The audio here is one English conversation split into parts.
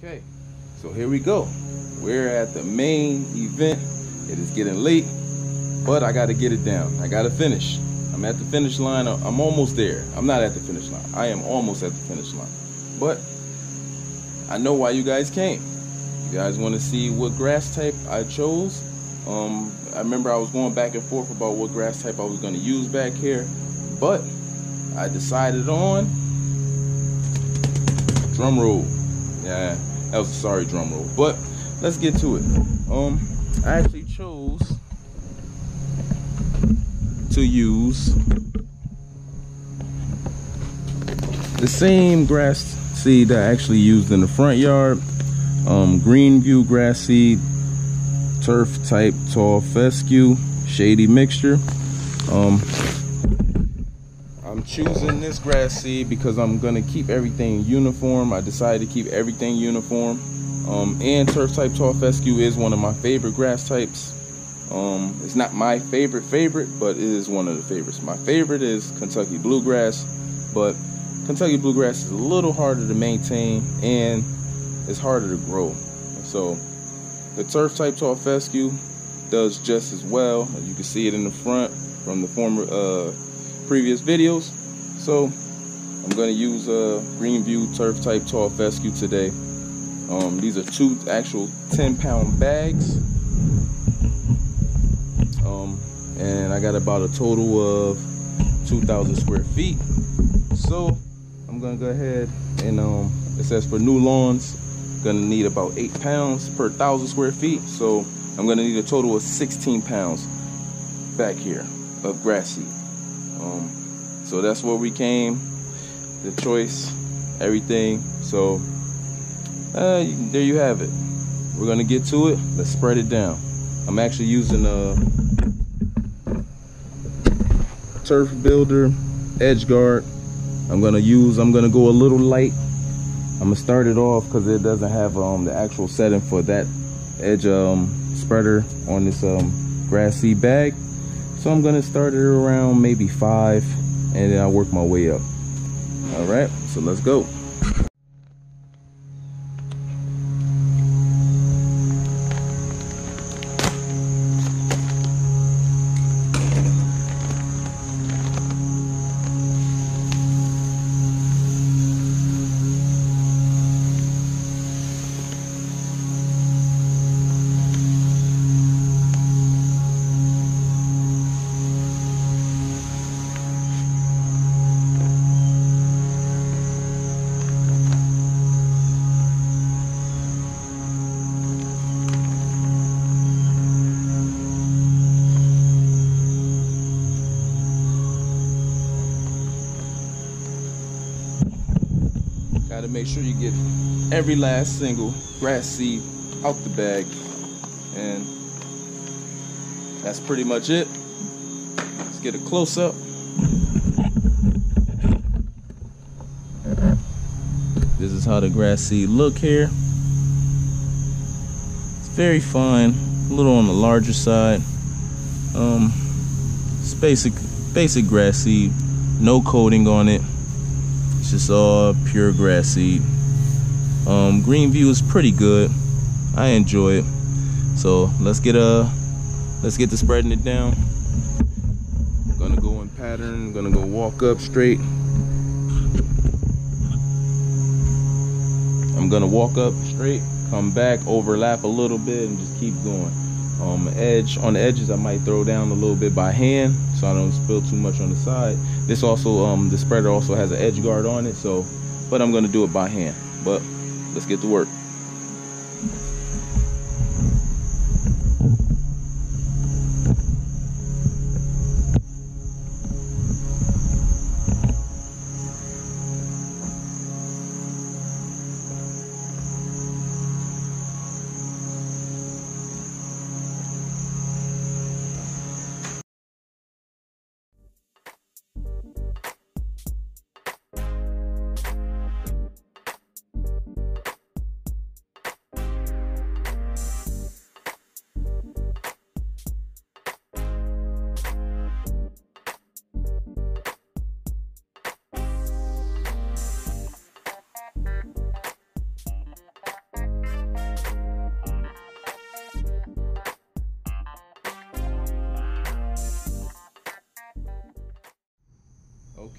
Okay, so here we go. We're at the main event. It is getting late, but I got to get it down. I got to finish. I'm at the finish line. I'm almost there. I'm not at the finish line. I am almost at the finish line. But I know why you guys came. You guys want to see what grass type I chose. I remember I was going back and forth about what grass type I was going to use back here, but I decided on drum roll. Yeah, that was a sorry drum roll, but let's get to it. I actually chose to use the same grass seed that I actually used in the front yard. Greenview grass seed, turf type tall fescue, shady mixture. I'm choosing this grass seed because I'm gonna keep everything uniform. I decided to keep everything uniform. And turf type tall fescue is one of my favorite grass types. It's not my favorite, but it is one of the favorites. My favorite is Kentucky bluegrass, but Kentucky bluegrass is a little harder to maintain and it's harder to grow. So the turf type tall fescue does just as well. As you can see it in the front from the former previous videos. So I'm going to use Greenview turf type tall fescue today. These are two actual 10-pound bags, and I got about a total of 2,000 square feet. So I'm going to go ahead and it says for new lawns gonna need about 8 pounds per 1,000 square feet. So I'm gonna need a total of 16 pounds back here of grass seed. So that's where we came, the choice, everything. So there you have it. We're gonna get to it. Let's spread it down. I'm actually using a turf builder edge guard. I'm gonna go a little light. I'm gonna start it off because it doesn't have the actual setting for that edge spreader on this grass seed bag. So I'm gonna start it around maybe 5, and then I'll work my way up. All right, so let's go. Gotta make sure you get every last single grass seed out the bag, and that's pretty much it. Let's get a close-up. This is how the grass seed look here. It's very fine, a little on the larger side. It's basic grass seed, no coating on it. It's just all pure grass seed. Greenview is pretty good. I enjoy it. So let's get to spreading it down. I'm gonna go in pattern. I'm gonna go walk up straight. I'm gonna walk up straight, come back, overlap a little bit, and just keep going. On the edges, I might throw down a little bit by hand so I don't spill too much on the side. This also, the spreader also has an edge guard on it, so, but I'm gonna do it by hand. But let's get to work.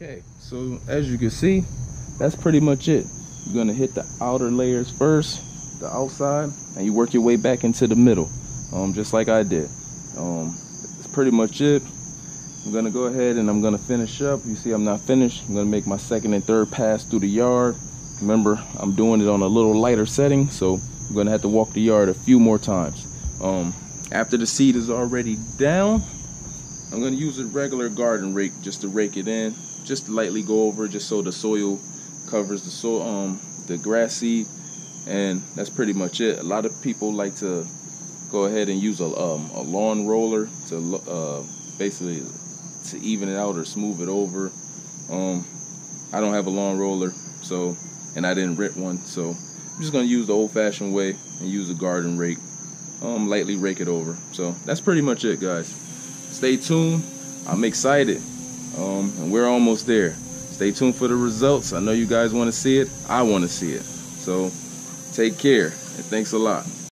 Okay, so as you can see, that's pretty much it. You're gonna hit the outer layers first, the outside, and you work your way back into the middle, just like I did. That's pretty much it. I'm gonna go ahead and I'm gonna finish up. You see I'm not finished. I'm gonna make my second and third pass through the yard. Remember, I'm doing it on a little lighter setting, so I'm gonna have to walk the yard a few more times. After the seed is already down, I'm gonna use a regular garden rake just to rake it in, just to lightly go over, just so the soil covers the soil, the grass seed, and that's pretty much it. A lot of people like to go ahead and use a lawn roller to basically to even it out or smooth it over. I don't have a lawn roller, so, and I didn't rent one, so I'm just gonna use the old-fashioned way and use a garden rake, lightly rake it over. So that's pretty much it, guys. Stay tuned. I'm excited, and we're almost there. Stay tuned for the results. I know you guys want to see it. I want to see it. So take care, and thanks a lot.